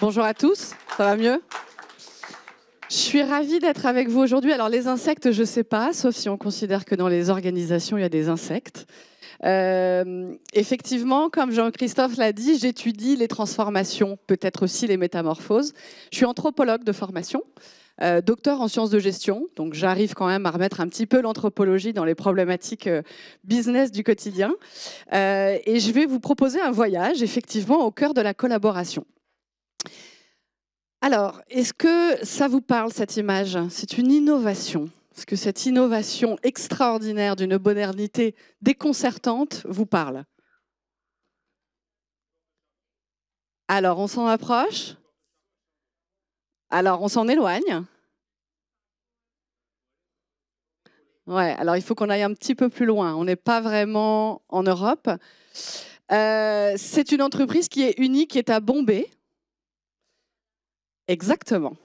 Bonjour à tous, ça va mieux? Je suis ravie d'être avec vous aujourd'hui. Alors les insectes, je ne sais pas, sauf si on considère que dans les organisations, il y a des insectes. Effectivement, comme Jean-Christophe l'a dit, j'étudie les transformations, peut-être aussi les métamorphoses. Je suis anthropologue de formation, docteur en sciences de gestion, donc j'arrive quand même à remettre un petit peu l'anthropologie dans les problématiques business du quotidien. Et je vais vous proposer un voyage, effectivement, au cœur de la collaboration. Alors, est-ce que ça vous parle, cette image? C'est une innovation. Est-ce que cette innovation extraordinaire d'une modernité déconcertante vous parle? Alors, on s'en approche? Alors, on s'en éloigne? Ouais, alors il faut qu'on aille un petit peu plus loin. On n'est pas vraiment en Europe. C'est une entreprise qui est unique, qui est à Bombay. Exactement.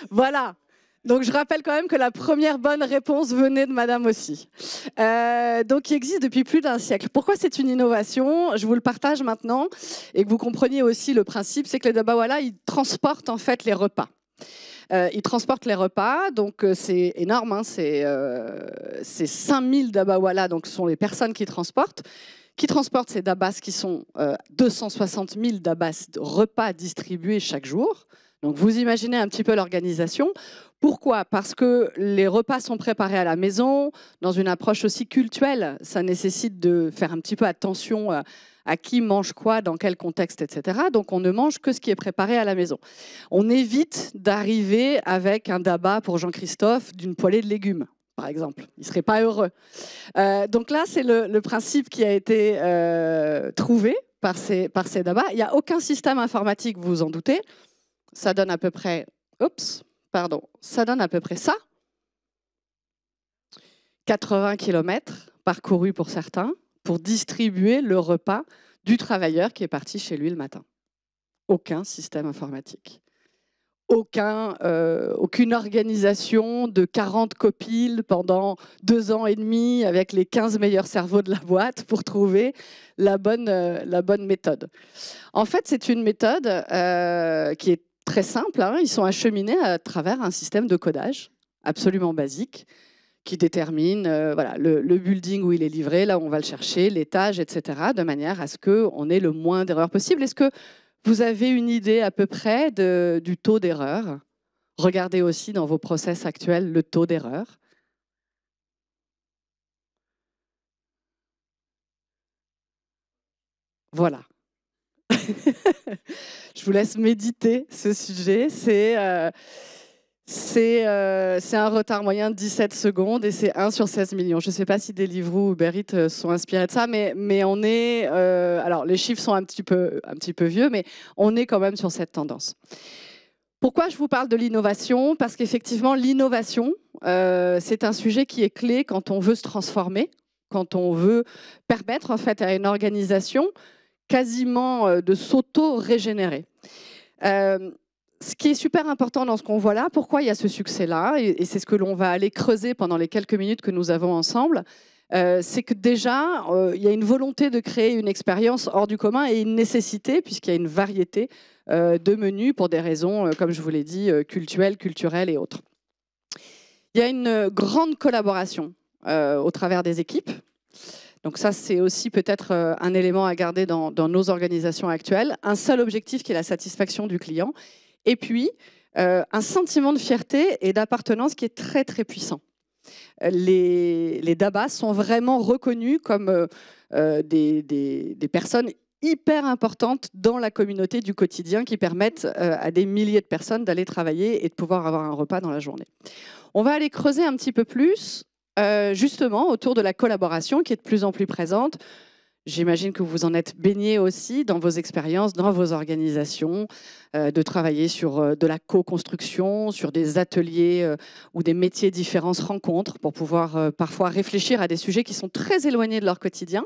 Voilà. Donc, je rappelle quand même que la première bonne réponse venait de madame aussi. Donc, il existe depuis plus d'un siècle. Pourquoi c'est une innovation? Je vous le partage maintenant et que vous compreniez aussi le principe, c'est que les Dabawala, ils transportent en fait les repas. Ils transportent les repas, donc c'est énorme, hein, c'est 5000 Dabawala, donc ce sont les personnes qui transportent ces dabas qui sont 260 000 dabas de repas distribués chaque jour. Donc vous imaginez un petit peu l'organisation. Pourquoi? Parce que les repas sont préparés à la maison, dans une approche aussi cultuelle. Ça nécessite de faire un petit peu attention à qui mange quoi, dans quel contexte, etc. Donc on ne mange que ce qui est préparé à la maison. On évite d'arriver avec un daba pour Jean-Christophe d'une poêlée de légumes, par exemple. Il ne serait pas heureux. Donc là, c'est le principe qui a été trouvé par ces dabas. Il n'y a aucun système informatique, vous vous en doutez. Ça donne à peu près... ça donne à peu près ça. 80 km parcourus pour certains, pour distribuer le repas du travailleur qui est parti chez lui le matin. Aucun système informatique. Aucune organisation de 40 copiles pendant 2 ans et demi avec les 15 meilleurs cerveaux de la boîte pour trouver la bonne méthode. En fait, c'est une méthode qui est très simple, hein. Ils sont acheminés à travers un système de codage absolument basique qui détermine le building où il est livré, là où on va le chercher, l'étage, etc., de manière à ce qu'on ait le moins d'erreurs possible. Est-ce que vous avez une idée à peu près du taux d'erreur? Regardez aussi dans vos process actuels le taux d'erreur. Voilà. Je vous laisse méditer ce sujet. C'est un retard moyen de 17 secondes et c'est 1 sur 16 millions. Je ne sais pas si Deliveroo ou Uber Eats sont inspirés de ça, mais on est... alors, les chiffres sont un petit peu vieux, mais on est quand même sur cette tendance. Pourquoi je vous parle de l'innovation? Parce qu'effectivement, l'innovation, c'est un sujet qui est clé quand on veut se transformer, quand on veut permettre en fait, à une organisation quasiment de s'auto-régénérer. Ce qui est super important dans ce qu'on voit là, pourquoi il y a ce succès-là, et c'est ce que l'on va aller creuser pendant les quelques minutes que nous avons ensemble, c'est que déjà, il y a une volonté de créer une expérience hors du commun et une nécessité, puisqu'il y a une variété de menus pour des raisons, comme je vous l'ai dit, culturelles et autres. Il y a une grande collaboration au travers des équipes. Donc ça, c'est aussi peut-être un élément à garder dans nos organisations actuelles. Un seul objectif qui est la satisfaction du client. Et puis, un sentiment de fierté et d'appartenance qui est très, très puissant. Les dabas sont vraiment reconnus comme des personnes hyper importantes dans la communauté du quotidien qui permettent à des milliers de personnes d'aller travailler et de pouvoir avoir un repas dans la journée. On va aller creuser un petit peu plus justement autour de la collaboration qui est de plus en plus présente. J'imagine que vous en êtes baigné aussi dans vos expériences, dans vos organisations, de travailler sur de la co-construction, sur des ateliers où des métiers différents se rencontrent pour pouvoir parfois réfléchir à des sujets qui sont très éloignés de leur quotidien.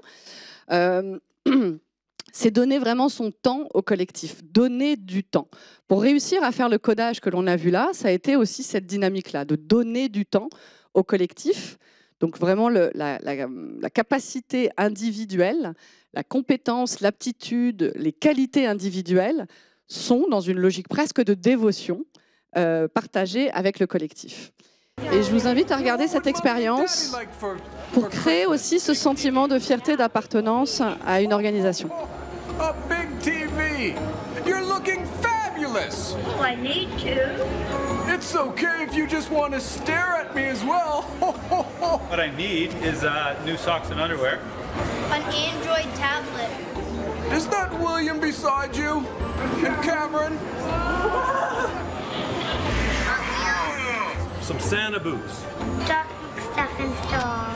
C'est donner vraiment son temps au collectif, donner du temps. Pour réussir à faire le codage que l'on a vu là, ça a été aussi cette dynamique-là, de donner du temps au collectif, Donc vraiment la capacité individuelle, la compétence, l'aptitude, les qualités individuelles sont dans une logique presque de dévotion partagée avec le collectif. Et je vous invite à regarder cette expérience pour créer aussi ce sentiment de fierté d'appartenance à une organisation. A big TV! You're looking fabulous! Oh, I need to. It's okay if you just want to stare at me as well. What I need is new socks and underwear. An Android tablet. Is that William beside you? And Cameron? Some Santa boots. Duck stuff installed.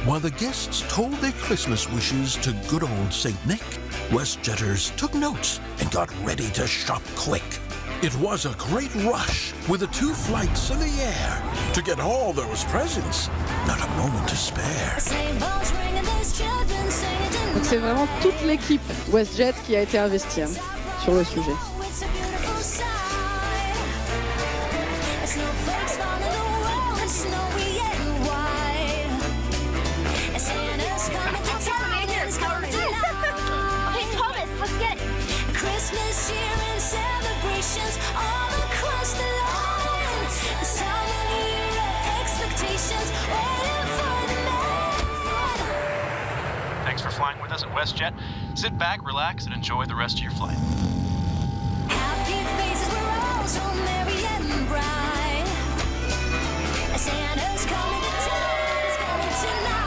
While the guests told their Christmas wishes to good old St. Nick, WestJetters took notes and got ready to shop quick. It was a great rush with the 2 flights in the air to get all those presents. Not a moment to spare. Donc c'est vraiment toute l'équipe WestJet qui a été investie sur le sujet. Thanks for flying with us at WestJet. Sit back, relax, and enjoy the rest of your flight. Happy faces were all so merry and bright. Santa's coming to town tonight.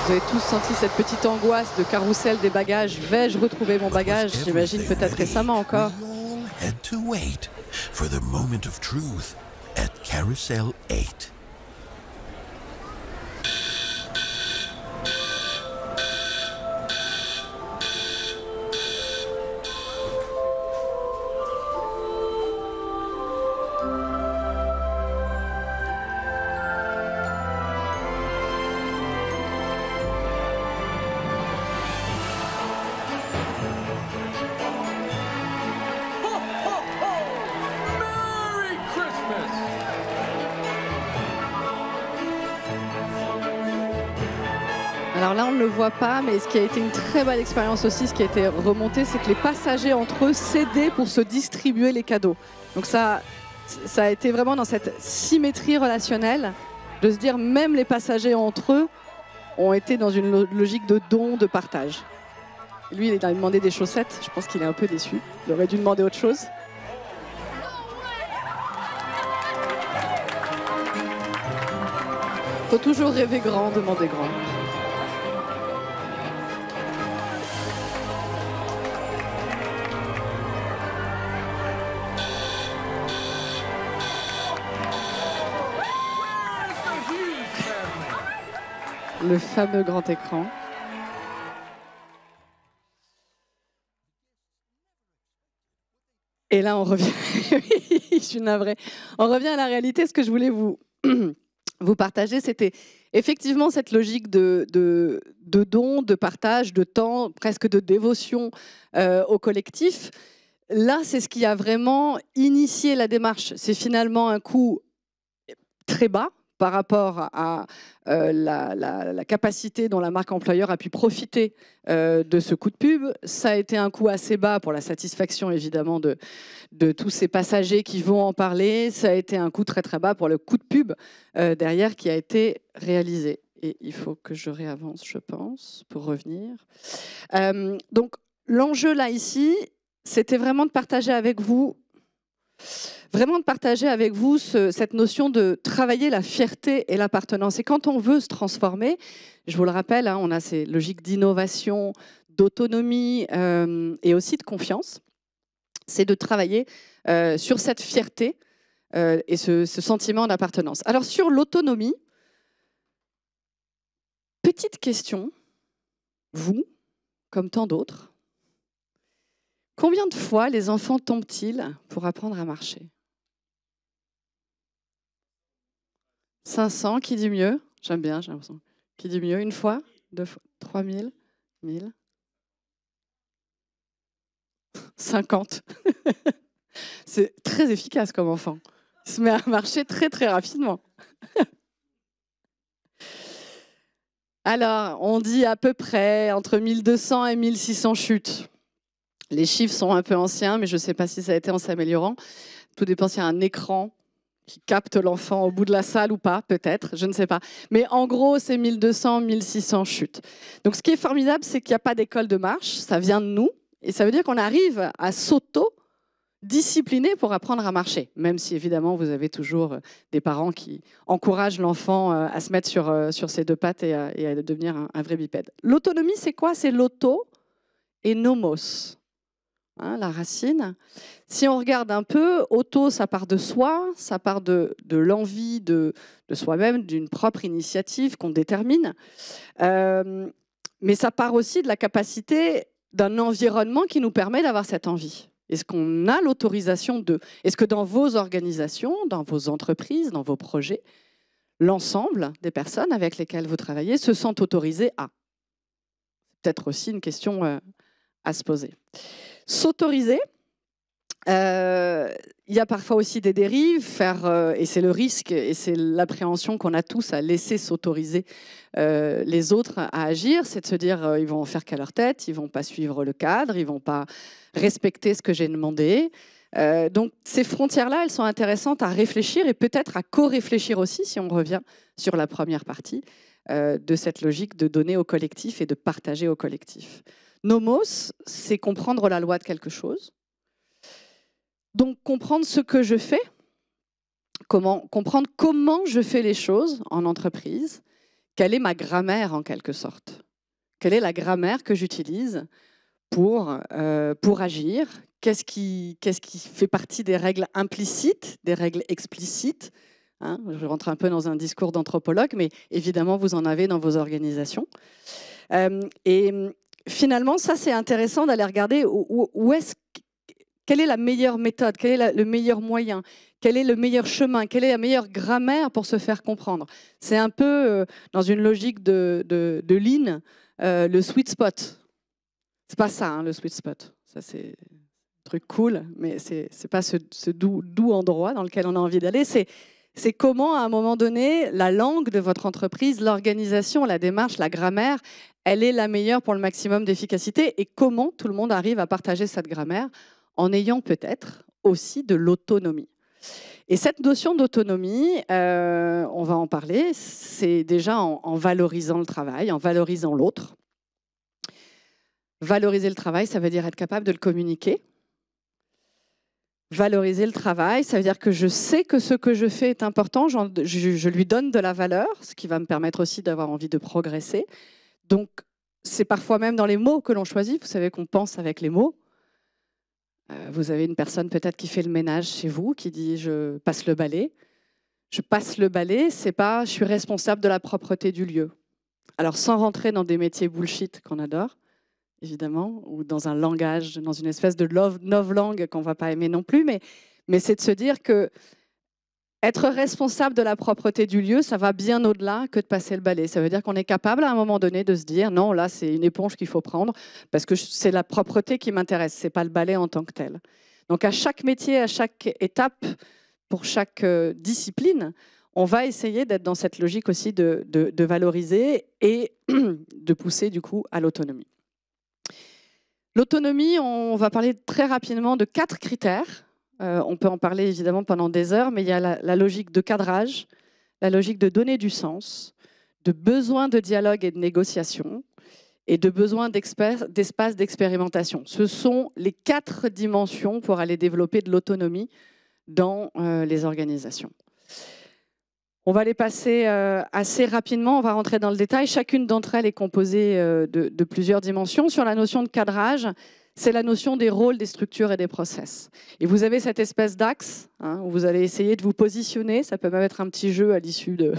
Vous avez tous senti cette petite angoisse de carrousel des bagages. Vais-je retrouver mon bagage? J'imagine peut-être récemment encore. We all had to wait for the moment of truth at Carousel 8. Merry Christmas! Alors là, on ne le voit pas, mais ce qui a été une très belle expérience aussi, ce qui a été remonté, c'est que les passagers entre eux s'aidaient pour se distribuer les cadeaux. Donc ça a été vraiment dans cette symétrie relationnelle, de se dire même les passagers entre eux ont été dans une logique de don, de partage. Lui, il a demandé des chaussettes, je pense qu'il est un peu déçu. Il aurait dû demander autre chose. Faut toujours rêver grand, demander grand. Le fameux grand écran. Et là, on revient. Oui, je suis navrée. On revient à la réalité. Ce que je voulais vous partager, c'était effectivement cette logique de don, de partage, de temps, presque de dévotion au collectif. Là, c'est ce qui a vraiment initié la démarche. C'est finalement un coût très bas par rapport à la capacité dont la marque employeur a pu profiter de ce coup de pub. Ça a été un coût assez bas pour la satisfaction, évidemment, de tous ces passagers qui vont en parler. Ça a été un coût très, très bas pour le coup de pub derrière qui a été réalisé. Et il faut que je réavance, je pense, pour revenir. Donc, l'enjeu, là, ici, c'était vraiment de partager avec vous cette notion de travailler la fierté et l'appartenance. Et quand on veut se transformer, je vous le rappelle, hein, on a ces logiques d'innovation, d'autonomie et aussi de confiance. C'est de travailler sur cette fierté et ce sentiment d'appartenance. Alors sur l'autonomie, petite question, vous, comme tant d'autres, combien de fois les enfants tombent-ils pour apprendre à marcher ? 500, qui dit mieux? J'aime bien, j'ai l'impression. Qui dit mieux? Une fois? 2 fois? 3000? 1000? 50. C'est très efficace comme enfant. Il se met à marcher très très rapidement. Alors, on dit à peu près entre 1200 et 1600 chutes. Les chiffres sont un peu anciens, mais je ne sais pas si ça a été en s'améliorant. Tout dépend s'il y a un écran qui capte l'enfant au bout de la salle ou pas, peut-être, je ne sais pas. Mais en gros, c'est 1200, 1600 chutes. Donc, ce qui est formidable, c'est qu'il n'y a pas d'école de marche, ça vient de nous, et ça veut dire qu'on arrive à s'auto-discipliner pour apprendre à marcher, même si, évidemment, vous avez toujours des parents qui encouragent l'enfant à se mettre sur ses 2 pattes et à devenir un vrai bipède. L'autonomie, c'est quoi? C'est l'auto et nomos. Hein, la racine. Si on regarde un peu, auto, ça part de soi, ça part de l'envie de soi-même, d'une propre initiative qu'on détermine. Mais ça part aussi de la capacité d'un environnement qui nous permet d'avoir cette envie. Est-ce qu'on a l'autorisation de? Est-ce que dans vos organisations, dans vos entreprises, dans vos projets, l'ensemble des personnes avec lesquelles vous travaillez se sentent autorisées à? C'est peut-être aussi une question à se poser. S'autoriser, il y a parfois aussi des dérives, et c'est le risque et c'est l'appréhension qu'on a tous à laisser s'autoriser les autres à agir, c'est de se dire ils vont en faire qu'à leur tête, ils ne vont pas suivre le cadre, ils ne vont pas respecter ce que j'ai demandé. Donc ces frontières-là, elles sont intéressantes à réfléchir et peut-être à co-réfléchir aussi, si on revient sur la première partie de cette logique de donner au collectif et de partager au collectif. Nomos, c'est comprendre la loi de quelque chose. Donc, comprendre ce que je fais, comprendre comment je fais les choses en entreprise, quelle est ma grammaire en quelque sorte. Quelle est la grammaire que j'utilise pour agir? Qu'est-ce qui fait partie des règles implicites, des règles explicites? Hein, je rentre un peu dans un discours d'anthropologue, mais évidemment, vous en avez dans vos organisations. Finalement, ça, c'est intéressant d'aller regarder quelle est la meilleure méthode, quel est le meilleur moyen, quel est le meilleur chemin, quelle est la meilleure grammaire pour se faire comprendre. C'est un peu dans une logique de Lean, le sweet spot. C'est pas ça, hein, le sweet spot. Ça, c'est un truc cool, mais c'est pas ce doux endroit dans lequel on a envie d'aller. C'est comment, à un moment donné, la langue de votre entreprise, l'organisation, la démarche, la grammaire, elle est la meilleure pour le maximum d'efficacité et comment tout le monde arrive à partager cette grammaire en ayant peut-être aussi de l'autonomie. Et cette notion d'autonomie, on va en parler, c'est déjà en valorisant le travail, en valorisant l'autre. Valoriser le travail, ça veut dire être capable de le communiquer. Valoriser le travail, ça veut dire que je sais que ce que je fais est important, je lui donne de la valeur, ce qui va me permettre aussi d'avoir envie de progresser. Donc, c'est parfois même dans les mots que l'on choisit. Vous savez qu'on pense avec les mots. Vous avez une personne peut-être qui fait le ménage chez vous, qui dit « je passe le balai ». Je passe le balai, c'est pas « je suis responsable de la propreté du lieu ». Alors, sans rentrer dans des métiers bullshit qu'on adore, évidemment, ou dans un langage, dans une espèce de novlangue qu'on ne va pas aimer non plus, mais c'est de se dire que être responsable de la propreté du lieu, ça va bien au-delà que de passer le balai. Ça veut dire qu'on est capable à un moment donné de se dire non, là c'est une éponge qu'il faut prendre parce que c'est la propreté qui m'intéresse, c'est pas le balai en tant que tel. Donc à chaque métier, à chaque étape, pour chaque discipline, on va essayer d'être dans cette logique aussi de valoriser et de pousser du coup à l'autonomie. L'autonomie, on va parler très rapidement de 4 critères. On peut en parler évidemment pendant des heures, mais il y a la logique de cadrage, la logique de donner du sens, de besoin de dialogue et de négociation, et de besoin d'espace d'expérimentation. Ce sont les 4 dimensions pour aller développer de l'autonomie dans les organisations. On va les passer assez rapidement, on va rentrer dans le détail. Chacune d'entre elles est composée de plusieurs dimensions. Sur la notion de cadrage, c'est la notion des rôles, des structures et des process. Et vous avez cette espèce d'axe où vous allez essayer de vous positionner. Ça peut même être un petit jeu à l'issue de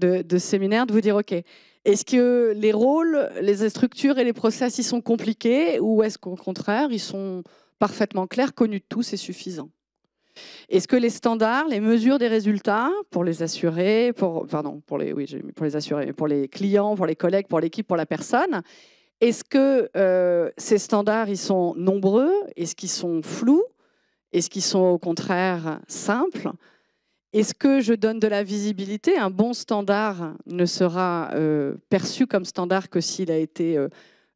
ce séminaire, de vous dire, OK, est-ce que les rôles, les structures et les process, ils sont compliqués ou est-ce qu'au contraire, ils sont parfaitement clairs, connus de tous et suffisants? Est-ce que les standards, les mesures des résultats pour les assurés, pour les clients, pour les collègues, pour l'équipe, pour la personne, est-ce que ces standards, ils sont nombreux? Est-ce qu'ils sont flous? Est-ce qu'ils sont au contraire simples? Est-ce que je donne de la visibilité? Un bon standard ne sera perçu comme standard que s'il a été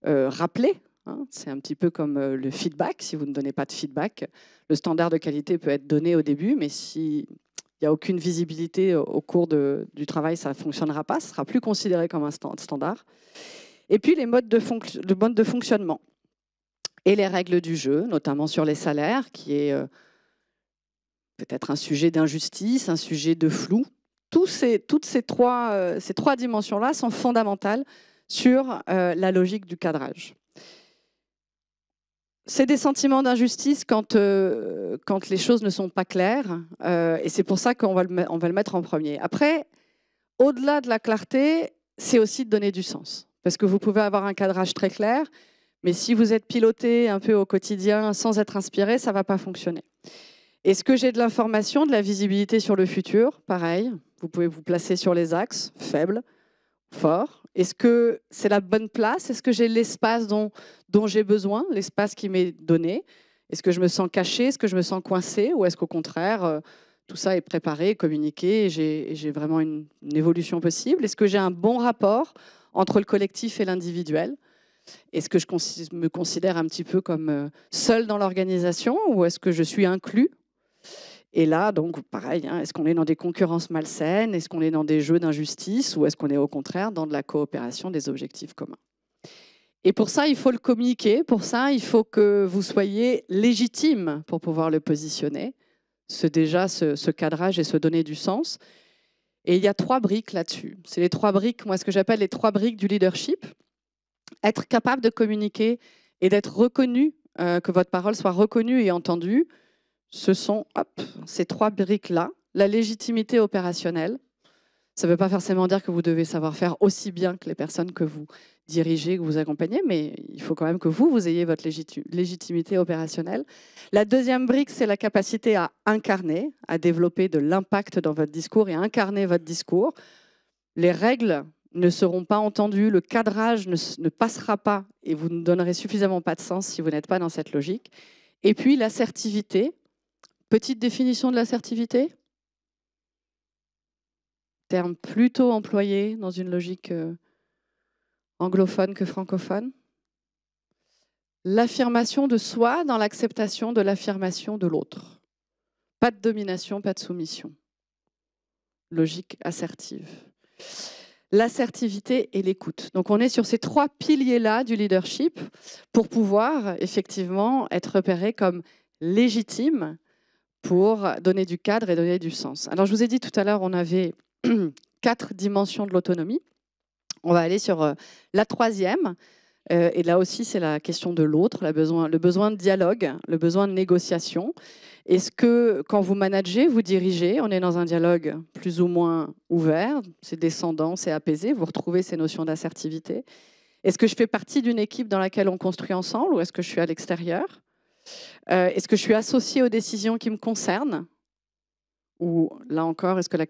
rappelé. Hein. C'est un petit peu comme le feedback. Si vous ne donnez pas de feedback, le standard de qualité peut être donné au début, mais s'il n'y a aucune visibilité au cours du travail, ça ne fonctionnera pas. Ce ne sera plus considéré comme un standard. Et puis les modes de fonctionnement et les règles du jeu, notamment sur les salaires, qui est peut-être un sujet d'injustice, un sujet de flou. Toutes ces trois dimensions-là sont fondamentales sur la logique du cadrage. C'est des sentiments d'injustice quand les choses ne sont pas claires, et c'est pour ça qu'on va le mettre en premier. Après, au-delà de la clarté, c'est aussi de donner du sens. Parce que vous pouvez avoir un cadrage très clair, mais si vous êtes piloté un peu au quotidien sans être inspiré, ça ne va pas fonctionner. Est-ce que j'ai de l'information, de la visibilité sur le futur? Pareil, vous pouvez vous placer sur les axes, faibles, forts. Est-ce que c'est la bonne place? Est-ce que j'ai l'espace dont j'ai besoin, l'espace qui m'est donné? Est-ce que je me sens caché? Est-ce que je me sens coincé? Ou est-ce qu'au contraire, tout ça est préparé, communiqué, et j'ai vraiment une évolution possible? Est-ce que j'ai un bon rapport entre le collectif et l'individuel? Est-ce que je me considère un petit peu comme seul dans l'organisation, ou est-ce que je suis inclus? Et là, donc, pareil, hein, est-ce qu'on est dans des concurrences malsaines? Est-ce qu'on est dans des jeux d'injustice? Ou est-ce qu'on est au contraire dans de la coopération des objectifs communs? Et pour ça, il faut le communiquer. Pour ça, il faut que vous soyez légitime pour pouvoir le positionner. Ce cadrage et se donner du sens. Et il y a 3 briques là-dessus. C'est les 3 briques, moi, ce que j'appelle les 3 briques du leadership. Être capable de communiquer et d'être reconnu, que votre parole soit reconnue et entendue. Ce sont ces 3 briques-là. La légitimité opérationnelle. Ça ne veut pas forcément dire que vous devez savoir faire aussi bien que les personnes que vous dirigez, que vous accompagnez, mais il faut quand même que vous ayez votre légitimité opérationnelle. La deuxième brique, c'est la capacité à incarner, à développer de l'impact dans votre discours et à incarner votre discours. Les règles ne seront pas entendues, le cadrage ne passera pas et vous ne donnerez suffisamment pas de sens si vous n'êtes pas dans cette logique. Et puis l'assertivité. Petite définition de l'assertivité. Terme plutôt employé dans une logique anglophone que francophone. L'affirmation de soi dans l'acceptation de l'affirmation de l'autre. Pas de domination, pas de soumission. Logique assertive. L'assertivité et l'écoute. Donc on est sur ces 3 piliers-là du leadership pour pouvoir effectivement être repéré comme légitime pour donner du cadre et donner du sens. Alors je vous ai dit tout à l'heure, on avait 4 dimensions de l'autonomie. On va aller sur la 3e. Et là aussi, c'est la question de l'autre, le besoin de dialogue, le besoin de négociation. Est-ce que quand vous managez, vous dirigez, on est dans un dialogue plus ou moins ouvert, c'est descendant, c'est apaisé, vous retrouvez ces notions d'assertivité. Est-ce que je fais partie d'une équipe dans laquelle on construit ensemble ou est-ce que je suis à l'extérieur? Est-ce que je suis associée aux décisions qui me concernent? Ou là encore, est-ce que la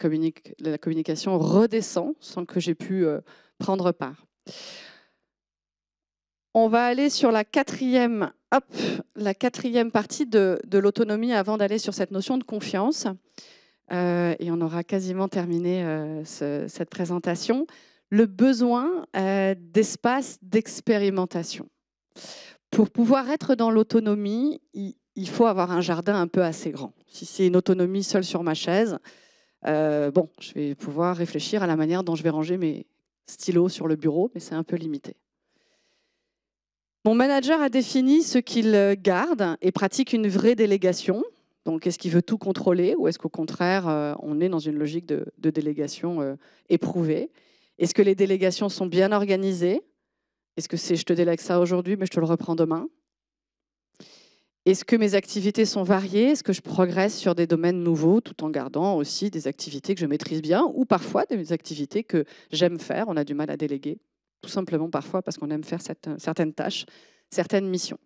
communication redescend sans que j'ai pu prendre part? On va aller sur la 4e partie de l'autonomie avant d'aller sur cette notion de confiance. Et on aura quasiment terminé cette présentation. Le besoin d'espace d'expérimentation. Pour pouvoir être dans l'autonomie, il faut avoir un jardin un peu assez grand. Si c'est une autonomie seule sur ma chaise, je vais pouvoir réfléchir à la manière dont je vais ranger mes stylos sur le bureau, mais c'est un peu limité. Mon manager a défini ce qu'il garde et pratique une vraie délégation. Donc, est-ce qu'il veut tout contrôler ou est-ce qu'au contraire, on est dans une logique de délégation éprouvée? Est-ce que les délégations sont bien organisées? Est-ce que c'est je te délègue ça aujourd'hui, mais je te le reprends demain? Est-ce que mes activités sont variées? Est-ce que je progresse sur des domaines nouveaux tout en gardant aussi des activités que je maîtrise bien ou parfois des activités que j'aime faire, on a du mal à déléguer, tout simplement parfois parce qu'on aime faire certaines tâches, certaines missions.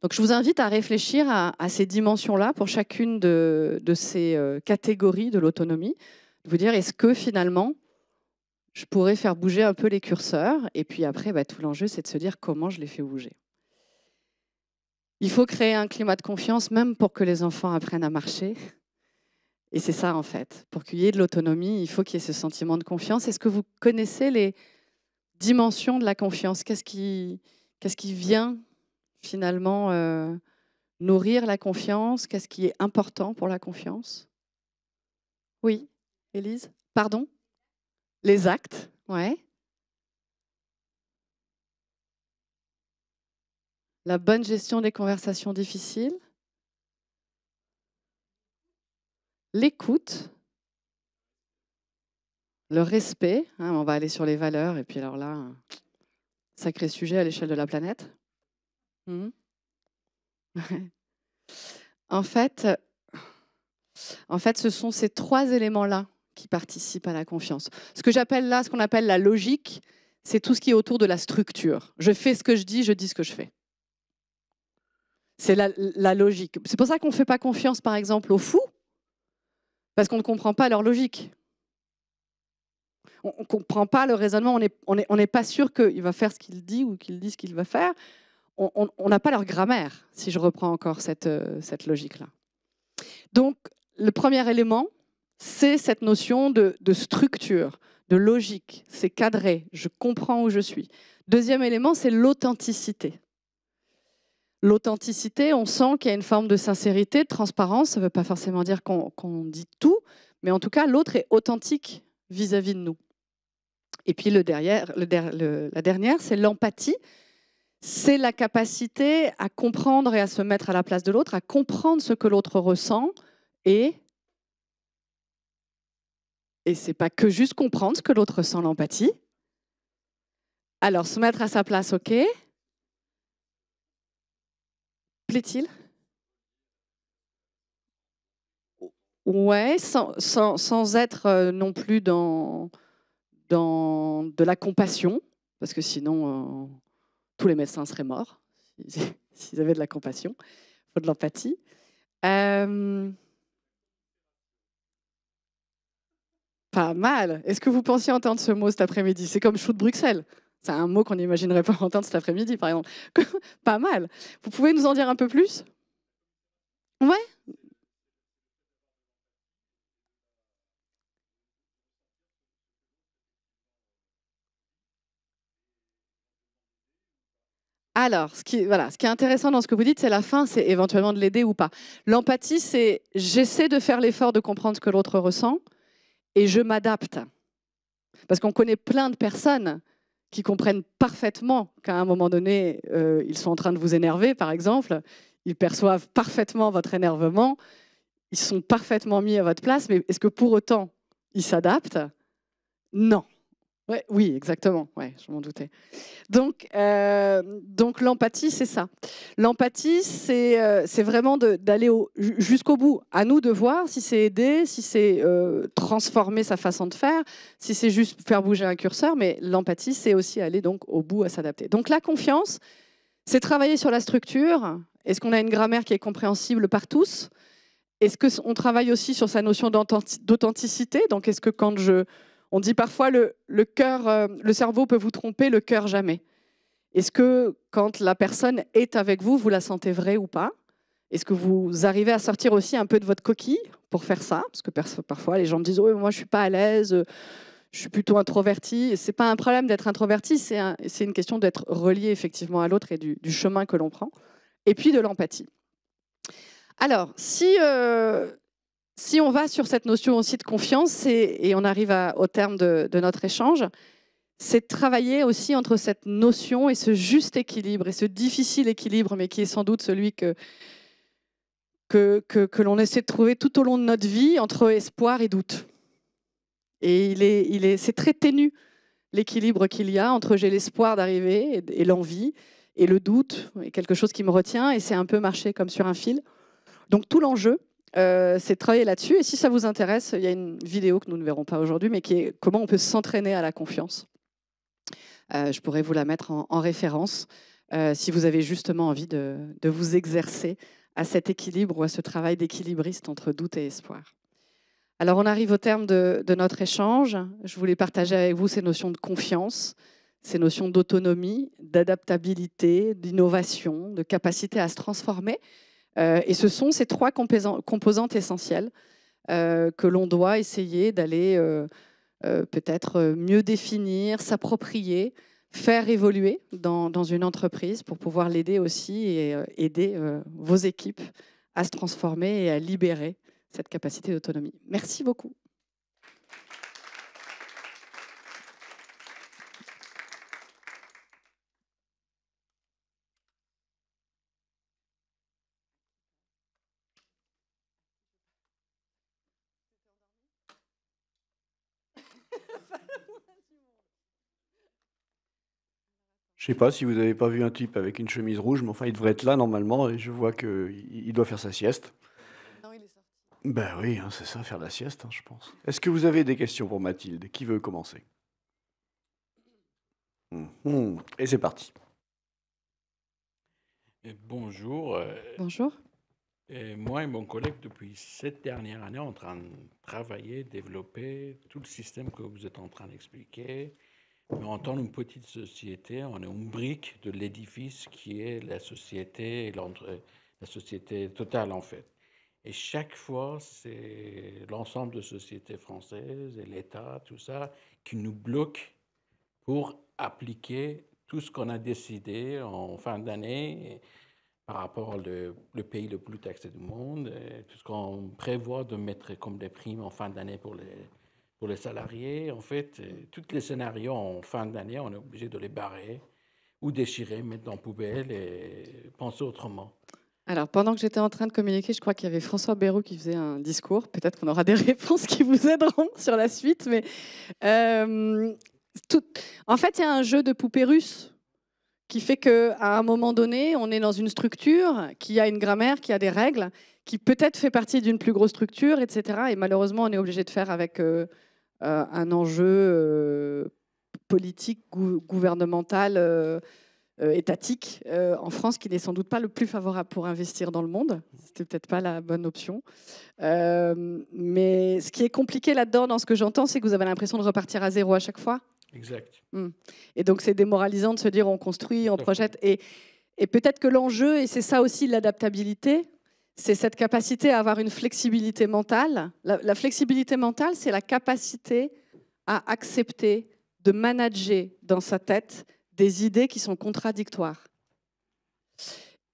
Donc je vous invite à réfléchir à ces dimensions-là pour chacune de ces catégories de l'autonomie. Vous dire, est-ce que finalement, je pourrais faire bouger un peu les curseurs? Et puis après, tout l'enjeu, c'est de se dire comment je les fais bouger. Il faut créer un climat de confiance, même pour que les enfants apprennent à marcher. Et c'est ça, en fait. Pour qu'il y ait de l'autonomie, il faut qu'il y ait ce sentiment de confiance. Est-ce que vous connaissez les dimensions de la confiance? Qu'est-ce qui vient finalement nourrir la confiance? Qu'est-ce qui est important pour la confiance? Oui, Élise? Pardon? Les actes, ouais. La bonne gestion des conversations difficiles. L'écoute. Le respect. Hein, on va aller sur les valeurs. Et puis alors là, sacré sujet à l'échelle de la planète. En fait, ce sont ces 3 éléments-là qui participent à la confiance. Ce qu'on appelle la logique, c'est tout ce qui est autour de la structure. Je fais ce que je dis ce que je fais. C'est la logique. C'est pour ça qu'on ne fait pas confiance, par exemple, aux fous, parce qu'on ne comprend pas leur logique. On ne comprend pas le raisonnement, on n'est pas sûr qu'il va faire ce qu'il dit ou qu'il dit ce qu'il va faire. On n'a pas leur grammaire, si je reprends encore cette logique-là. Donc, le premier élément, c'est cette notion de structure, de logique. C'est cadré, je comprends où je suis. Deuxième élément, c'est l'authenticité. L'authenticité, on sent qu'il y a une forme de sincérité, de transparence. Ça ne veut pas forcément dire qu'on dit tout, mais en tout cas, l'autre est authentique vis-à-vis de nous. Et puis la dernière, c'est l'empathie. C'est la capacité à comprendre et à se mettre à la place de l'autre, à comprendre ce que l'autre ressent. Et ce n'est pas que juste comprendre ce que l'autre ressent, l'empathie. Alors, se mettre à sa place, ok. Plaît-il? Ouais, sans être non plus dans de la compassion, parce que sinon, tous les médecins seraient morts s'ils avaient de la compassion. Il faut de l'empathie. Pas mal. Est-ce que vous pensiez entendre ce mot cet après-midi? C'est comme chou de Bruxelles. C'est un mot qu'on n'imaginerait pas entendre cet après-midi, par exemple. Pas mal. Vous pouvez nous en dire un peu plus? Ouais. Alors, ce qui est intéressant dans ce que vous dites, c'est la fin, c'est éventuellement de l'aider ou pas. L'empathie, c'est j'essaie de faire l'effort de comprendre ce que l'autre ressent et je m'adapte. Parce qu'on connaît plein de personnes qui comprennent parfaitement qu'à un moment donné, ils sont en train de vous énerver, par exemple. Ils perçoivent parfaitement votre énervement. Ils sont parfaitement mis à votre place. Mais est-ce que pour autant, ils s'adaptent? Non. Ouais, oui, exactement. Ouais, je m'en doutais. Donc l'empathie, c'est ça. L'empathie, c'est vraiment d'aller jusqu'au bout. À nous de voir si c'est aider, si c'est transformer sa façon de faire, si c'est juste faire bouger un curseur. Mais l'empathie, c'est aussi aller donc au bout à s'adapter. Donc la confiance, c'est travailler sur la structure. Est-ce qu'on a une grammaire qui est compréhensible par tous? Est-ce qu'on travaille aussi sur sa notion d'authenticité? Donc est-ce que quand on dit parfois le cerveau peut vous tromper, le cœur jamais. Est-ce que quand la personne est avec vous, vous la sentez vraie ou pas? Est-ce que vous arrivez à sortir aussi un peu de votre coquille pour faire ça? Parce que parfois les gens me disent oui, moi je suis pas à l'aise, je suis plutôt introverti. C'est pas un problème d'être introverti, c'est une question d'être relié effectivement à l'autre et du chemin que l'on prend. Et puis de l'empathie. Alors, si on va sur cette notion aussi de confiance, et on arrive au terme de notre échange, c'est de travailler aussi entre cette notion et ce juste équilibre, et ce difficile équilibre, mais qui est sans doute celui que l'on essaie de trouver tout au long de notre vie, entre espoir et doute. Et c'est très ténu, l'équilibre qu'il y a entre j'ai l'espoir d'arriver et l'envie, et le doute est quelque chose qui me retient, et c'est un peu marcher comme sur un fil. Donc tout l'enjeu, c'est de travailler là-dessus. Et si ça vous intéresse, il y a une vidéo que nous ne verrons pas aujourd'hui, mais qui est comment on peut s'entraîner à la confiance. Je pourrais vous la mettre en référence. si vous avez justement envie de vous exercer à cet équilibre ou à ce travail d'équilibriste entre doute et espoir. Alors, on arrive au terme de notre échange. Je voulais partager avec vous ces notions de confiance, ces notions d'autonomie, d'adaptabilité, d'innovation, de capacité à se transformer. Et ce sont ces trois composantes essentielles que l'on doit essayer d'aller peut-être mieux définir, s'approprier, faire évoluer dans une entreprise pour pouvoir l'aider aussi et aider vos équipes à se transformer et à libérer cette capacité d'autonomie. Merci beaucoup. Je sais pas si vous n'avez pas vu un type avec une chemise rouge, mais enfin, il devrait être là normalement, et je vois qu'il doit faire sa sieste. Non, il est sorti. Ben oui, hein, c'est ça, faire la sieste, hein, je pense. Est-ce que vous avez des questions pour Mathilde? Qui veut commencer? Et c'est parti. Bonjour. Bonjour. Moi et mon collègue, depuis cette dernière année, on est en train de travailler, développer tout le système que vous êtes en train d'expliquer. Mais en tant qu'une petite société, on est une brique de l'édifice qui est la société, la société totale en fait. Et chaque fois, c'est l'ensemble de sociétés françaises et l'État, tout ça, qui nous bloque pour appliquer tout ce qu'on a décidé en fin d'année par rapport au pays le plus taxé du monde, et tout ce qu'on prévoit de mettre comme des primes en fin d'année pour les salariés. En fait, tous les scénarios en fin d'année, on est obligé de les barrer ou déchirer, mettre dans la poubelle et penser autrement. Alors, pendant que j'étais en train de communiquer, je crois qu'il y avait François Bayrou qui faisait un discours. Peut-être qu'on aura des réponses qui vous aideront sur la suite. Mais en fait, il y a un jeu de poupées russes qui fait qu'à un moment donné, on est dans une structure qui a une grammaire, qui a des règles, qui peut-être fait partie d'une plus grosse structure, etc. Et malheureusement, on est obligé de faire avec un enjeu politique, gouvernemental, étatique en France, qui n'est sans doute pas le plus favorable pour investir dans le monde. C'était peut-être pas la bonne option. Mais ce qui est compliqué là-dedans, dans ce que j'entends, c'est que vous avez l'impression de repartir à zéro à chaque fois. Exact. Et donc, c'est démoralisant de se dire on construit, on projette. Et peut-être que l'enjeu, et c'est ça aussi l'adaptabilité, c'est cette capacité à avoir une flexibilité mentale. La flexibilité mentale, c'est la capacité à accepter de manager dans sa tête des idées qui sont contradictoires.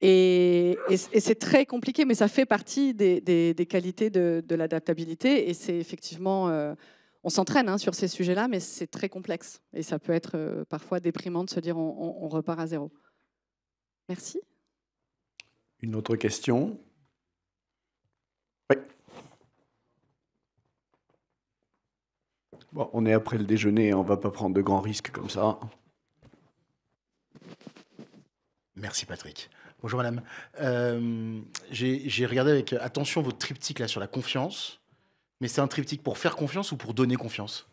Et c'est très compliqué, mais ça fait partie des qualités de l'adaptabilité. Et c'est effectivement... on s'entraîne sur ces sujets-là, mais c'est très complexe. Et ça peut être parfois déprimant de se dire on repart à zéro. Merci. Une autre question? Oui. Bon, on est après le déjeuner, on ne va pas prendre de grands risques comme ça. Merci Patrick. Bonjour madame. J'ai regardé avec attention votre triptyque là sur la confiance. Mais c'est un triptyque pour faire confiance ou pour donner confiance?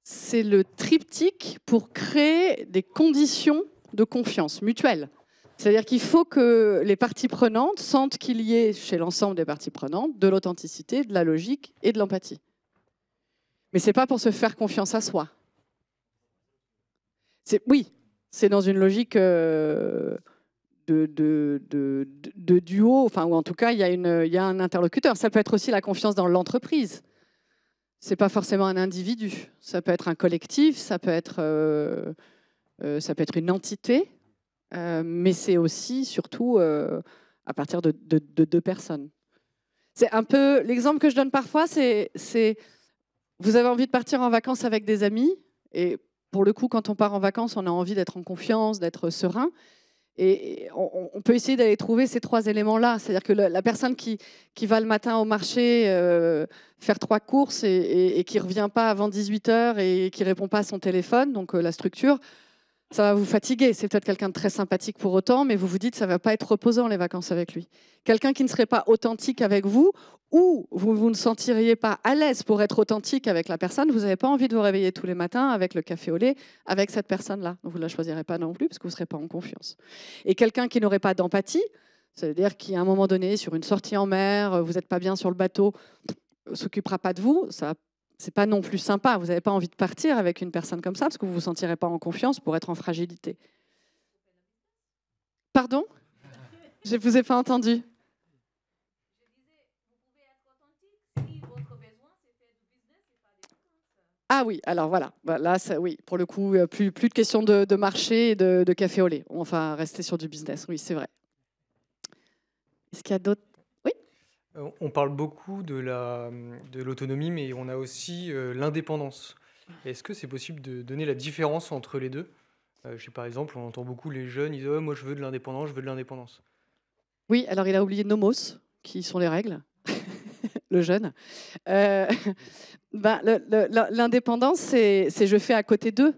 C'est le triptyque pour créer des conditions de confiance mutuelle. C'est-à-dire qu'il faut que les parties prenantes sentent qu'il y ait, chez l'ensemble des parties prenantes, de l'authenticité, de la logique et de l'empathie. Mais ce n'est pas pour se faire confiance à soi. Oui, c'est dans une logique... De duo, enfin, ou en tout cas, il y a un interlocuteur. Ça peut être aussi la confiance dans l'entreprise. Ce n'est pas forcément un individu. Ça peut être un collectif, ça peut être une entité, mais c'est aussi, surtout, à partir de deux personnes. C'est un peu... L'exemple que je donne parfois, c'est vous avez envie de partir en vacances avec des amis, et pour le coup, quand on part en vacances, on a envie d'être en confiance, d'être serein. Et on peut essayer d'aller trouver ces trois éléments-là. C'est-à-dire que la personne qui va le matin au marché faire 3 courses et qui ne revient pas avant 18h et qui ne répond pas à son téléphone, donc la structure, ça va vous fatiguer. C'est peut-être quelqu'un de très sympathique pour autant, mais vous vous dites que ça ne va pas être reposant les vacances avec lui. Quelqu'un qui ne serait pas authentique avec vous ou vous ne sentiriez pas à l'aise pour être authentique avec la personne, vous n'avez pas envie de vous réveiller tous les matins avec le café au lait avec cette personne-là. Donc vous ne la choisirez pas non plus parce que vous ne serez pas en confiance. Et quelqu'un qui n'aurait pas d'empathie, c'est-à-dire qu'à un moment donné, sur une sortie en mer, vous n'êtes pas bien sur le bateau, ne s'occupera pas de vous, ça, c'est pas non plus sympa. Vous n'avez pas envie de partir avec une personne comme ça parce que vous ne vous sentirez pas en confiance pour être en fragilité. Pardon ? Je ne vous ai pas entendu. Ah oui, alors voilà. Là, ça, oui, pour le coup, plus de questions de marché et de café au lait. Enfin, rester sur du business, oui, c'est vrai. Est-ce qu'il y a d'autres ? Oui. On parle beaucoup de l'autonomie, mais on a aussi l'indépendance. Est-ce que c'est possible de donner la différence entre les deux ? Je sais, par exemple, on entend beaucoup les jeunes, ils disent moi je veux de l'indépendance, je veux de l'indépendance. Oui, alors il a oublié nomos, qui sont les règles, le jeune. L'indépendance, c'est je fais à côté d'eux.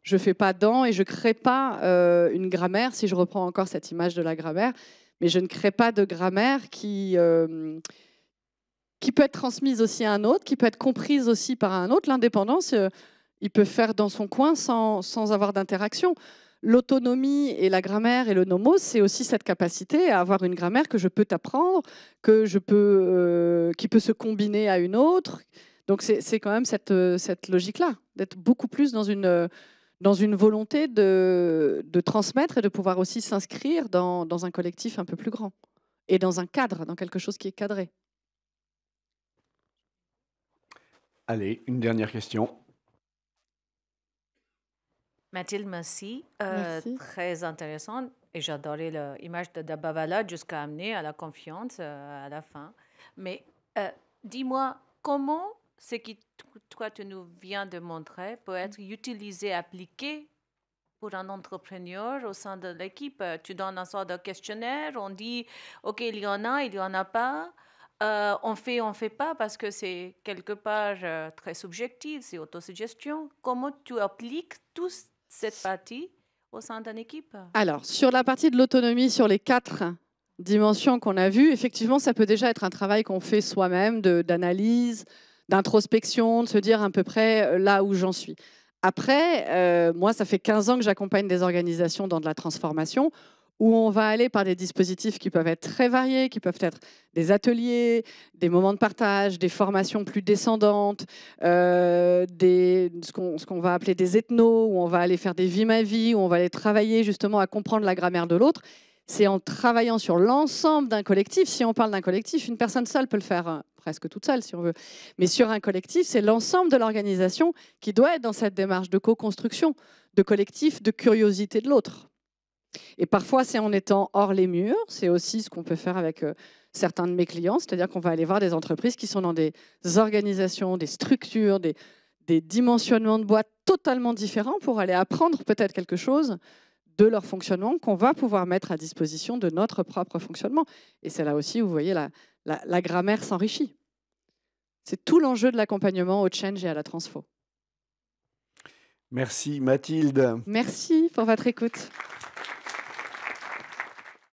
Je ne fais pas dans et je ne crée pas une grammaire, si je reprends encore cette image de la grammaire, mais je ne crée pas de grammaire qui peut être transmise aussi à un autre, qui peut être comprise aussi par un autre. L'indépendance, il peut faire dans son coin sans avoir d'interaction. L'autonomie et la grammaire et le nomos, c'est aussi cette capacité à avoir une grammaire que je peux t'apprendre, qui peut se combiner à une autre. Donc c'est quand même cette logique-là, d'être beaucoup plus dans une volonté de transmettre et de pouvoir aussi s'inscrire dans un collectif un peu plus grand et dans un cadre, dans quelque chose qui est cadré. Allez, une dernière question. Mathilde, merci. Merci. Très intéressant. Et j'adorais l'image de Dabavala jusqu'à amener à la confiance à la fin. Mais dis-moi, comment ce que toi, tu nous viens de montrer peut être utilisé, appliqué pour un entrepreneur au sein de l'équipe? Tu donnes un sort de questionnaire, on dit, OK, il y en a pas. On fait pas parce que c'est quelque part très subjectif, c'est autosuggestion. Comment tu appliques toute cette partie au sein d'une équipe? Alors, sur la partie de l'autonomie, sur les 4 dimensions qu'on a vues, effectivement, ça peut déjà être un travail qu'on fait soi-même, d'analyse, d'introspection, de se dire à peu près là où j'en suis. Après, moi, ça fait 15 ans que j'accompagne des organisations dans de la transformation, où on va aller par des dispositifs qui peuvent être très variés, qui peuvent être des ateliers, des moments de partage, des formations plus descendantes, ce qu'on va appeler des ethnos, où on va aller faire des vies ma vie, où on va aller travailler justement à comprendre la grammaire de l'autre. C'est en travaillant sur l'ensemble d'un collectif. Si on parle d'un collectif, une personne seule peut le faire presque toute seule, si on veut. Mais sur un collectif, c'est l'ensemble de l'organisation qui doit être dans cette démarche de co-construction, de collectif, de curiosité de l'autre. Et parfois, c'est en étant hors les murs. C'est aussi ce qu'on peut faire avec certains de mes clients, c'est-à-dire qu'on va aller voir des entreprises qui sont dans des organisations, des structures, des dimensionnements de boîtes totalement différents pour aller apprendre peut-être quelque chose de leur fonctionnement qu'on va pouvoir mettre à disposition de notre propre fonctionnement. Et c'est là aussi où vous voyez la grammaire s'enrichit. C'est tout l'enjeu de l'accompagnement au change et à la transfo. Merci Mathilde. Merci pour votre écoute.